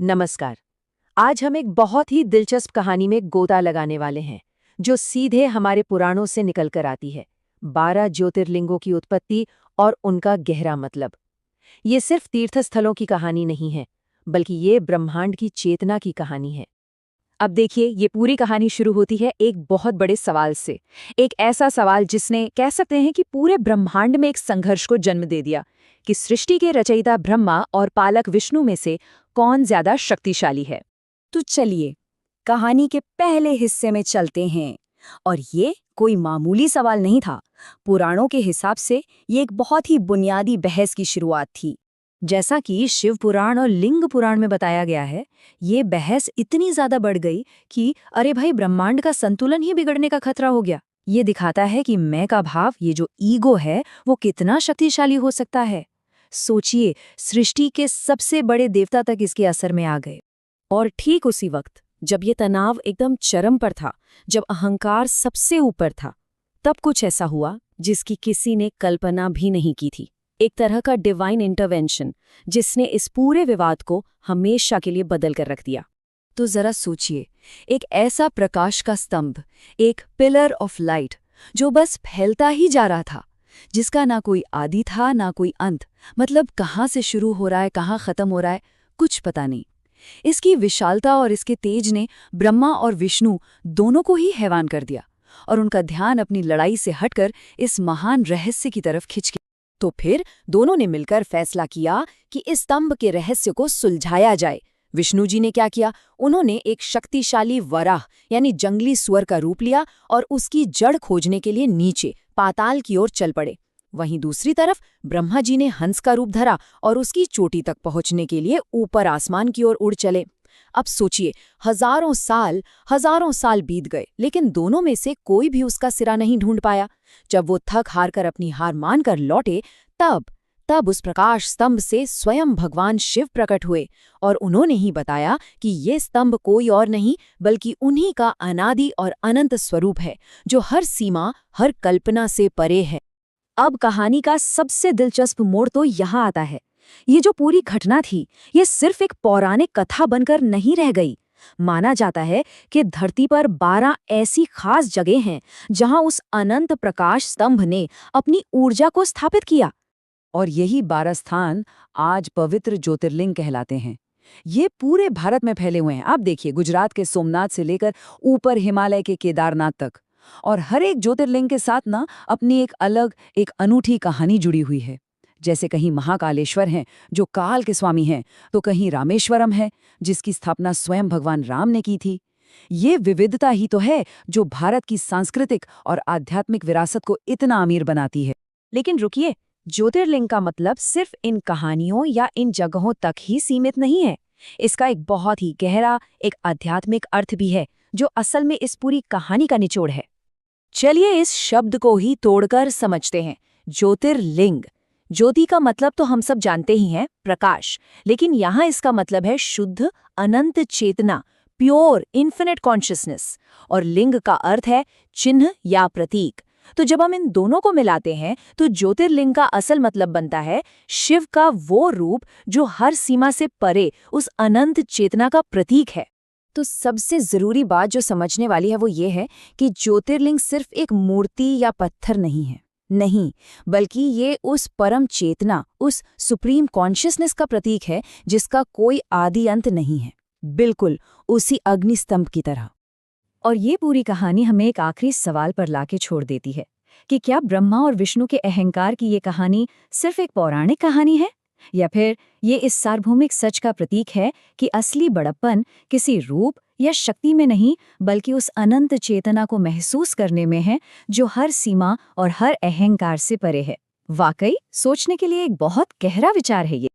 नमस्कार। आज हम एक बहुत ही दिलचस्प कहानी में गोता लगाने वाले हैं, जो सीधे हमारे पुराणों से निकल कर आती है। 12 ज्योतिर्लिंगों की उत्पत्ति और उनका गहरा मतलब। ये सिर्फ तीर्थस्थलों की कहानी नहीं है, बल्कि ये ब्रह्मांड की चेतना की कहानी है। अब देखिए, ये पूरी कहानी शुरू होती है एक बहुत बड़े सवाल से। एक ऐसा सवाल जिसने कह सकते हैं कि पूरे ब्रह्मांड में एक संघर्ष को जन्म दे दिया कि सृष्टि के रचयिता ब्रह्मा और पालक विष्णु में से कौन ज्यादा शक्तिशाली है। तो चलिए कहानी के पहले हिस्से में चलते हैं। और ये कोई मामूली सवाल नहीं था। पुराणों के हिसाब से ये एक बहुत ही बुनियादी बहस की शुरुआत थी। जैसा कि शिव पुराण और लिंग पुराण में बताया गया है, ये बहस इतनी ज्यादा बढ़ गई कि अरे भाई, ब्रह्मांड का संतुलन ही बिगड़ने का खतरा हो गया। ये दिखाता है कि मैं का भाव, ये जो ईगो है, वो कितना शक्तिशाली हो सकता है। सोचिए, सृष्टि के सबसे बड़े देवता तक इसके असर में आ गए। और ठीक उसी वक्त जब ये तनाव एकदम चरम पर था, जब अहंकार सबसे ऊपर था, तब कुछ ऐसा हुआ जिसकी किसी ने कल्पना भी नहीं की थी। एक तरह का डिवाइन इंटरवेंशन जिसने इस पूरे विवाद को हमेशा के लिए बदल कर रख दिया। तो जरा सोचिए, एक ऐसा प्रकाश का स्तंभ, एक पिलर ऑफ लाइट जो बस फैलता ही जा रहा था, जिसका ना कोई आदि था ना कोई अंत। मतलब कहाँ से शुरू हो रहा है, कहाँ खत्म हो रहा है, कुछ पता नहीं। इसकी विशालता और इसके तेज ने ब्रह्मा और विष्णु दोनों को ही हैरान कर दिया, और उनका ध्यान अपनी लड़ाई से हटकर इस महान रहस्य की तरफ खिंच गया। तो फिर दोनों ने मिलकर फैसला किया कि इस स्तंभ के रहस्य को सुलझाया जाए। विष्णु जी ने क्या किया? उन्होंने एक शक्तिशाली वराह यानी जंगली सुअर का रूप लिया और उसकी जड़ खोजने के लिए नीचे पाताल की ओर चल पड़े। वहीं दूसरी तरफ ब्रह्मा जी ने हंस का रूप धरा और उसकी चोटी तक पहुंचने के लिए ऊपर आसमान की ओर उड़ चले। अब सोचिए, हजारों साल बीत गए, लेकिन दोनों में से कोई भी उसका सिरा नहीं ढूंढ पाया। जब वो थक हार कर अपनी हार मानकर लौटे, तब उस प्रकाश स्तंभ से स्वयं भगवान शिव प्रकट हुए, और उन्होंने ही बताया कि ये स्तंभ कोई और नहीं बल्कि उन्हीं का अनादि और अनंत स्वरूप है, जो हर सीमा, हर कल्पना से परे है। अब कहानी का सबसे दिलचस्प मोड़ तो यहाँ आता है। ये जो पूरी घटना थी, ये सिर्फ एक पौराणिक कथा बनकर नहीं रह गई। माना जाता है कि धरती पर 12 ऐसी खास जगह हैं जहां उस अनंत प्रकाश स्तंभ ने अपनी ऊर्जा को स्थापित किया। और यही 12 स्थान आज पवित्र ज्योतिर्लिंग कहलाते हैं। ये पूरे भारत में फैले हुए हैं। आप देखिए, गुजरात के सोमनाथ से लेकर ऊपर हिमालय के केदारनाथ तक। और हर एक ज्योतिर्लिंग के साथ ना अपनी एक अलग, एक अनूठी कहानी जुड़ी हुई है। जैसे कहीं महाकालेश्वर हैं, जो काल के स्वामी हैं, तो कहीं रामेश्वरम है, जिसकी स्थापना स्वयं भगवान राम ने की थी। ये विविधता ही तो है जो भारत की सांस्कृतिक और आध्यात्मिक विरासत को इतना अमीर बनाती है। लेकिन रुकिए, ज्योतिर्लिंग का मतलब सिर्फ इन कहानियों या इन जगहों तक ही सीमित नहीं है। इसका एक बहुत ही गहरा, एक आध्यात्मिक अर्थ भी है, जो असल में इस पूरी कहानी का निचोड़ है। चलिए इस शब्द को ही तोड़कर समझते हैं। ज्योतिर्लिंग, ज्योति का मतलब तो हम सब जानते ही हैं, प्रकाश। लेकिन यहाँ इसका मतलब है शुद्ध, अनंत चेतना, प्योर इन्फिनिट कॉन्शियसनेस। और लिंग का अर्थ है चिन्ह या प्रतीक। तो जब हम इन दोनों को मिलाते हैं तो ज्योतिर्लिंग का असल मतलब बनता है शिव का वो रूप जो हर सीमा से परे उस अनंत चेतना का प्रतीक है। तो सबसे जरूरी बात जो समझने वाली है वो ये है कि ज्योतिर्लिंग सिर्फ एक मूर्ति या पत्थर नहीं है। नहीं, बल्कि ये उस परम चेतना, उस सुप्रीम कॉन्शियसनेस का प्रतीक है, जिसका कोई आदि अंत नहीं है, बिल्कुल उसी अग्निस्तंभ की तरह। और ये पूरी कहानी हमें एक आखिरी सवाल पर लाके छोड़ देती है कि क्या ब्रह्मा और विष्णु के अहंकार की ये कहानी सिर्फ एक पौराणिक कहानी है, या फिर ये इस सार्वभौमिक सच का प्रतीक है कि असली बड़प्पन किसी रूप या शक्ति में नहीं, बल्कि उस अनंत चेतना को महसूस करने में है, जो हर सीमा और हर अहंकार से परे है। वाकई सोचने के लिए एक बहुत गहरा विचार है ये।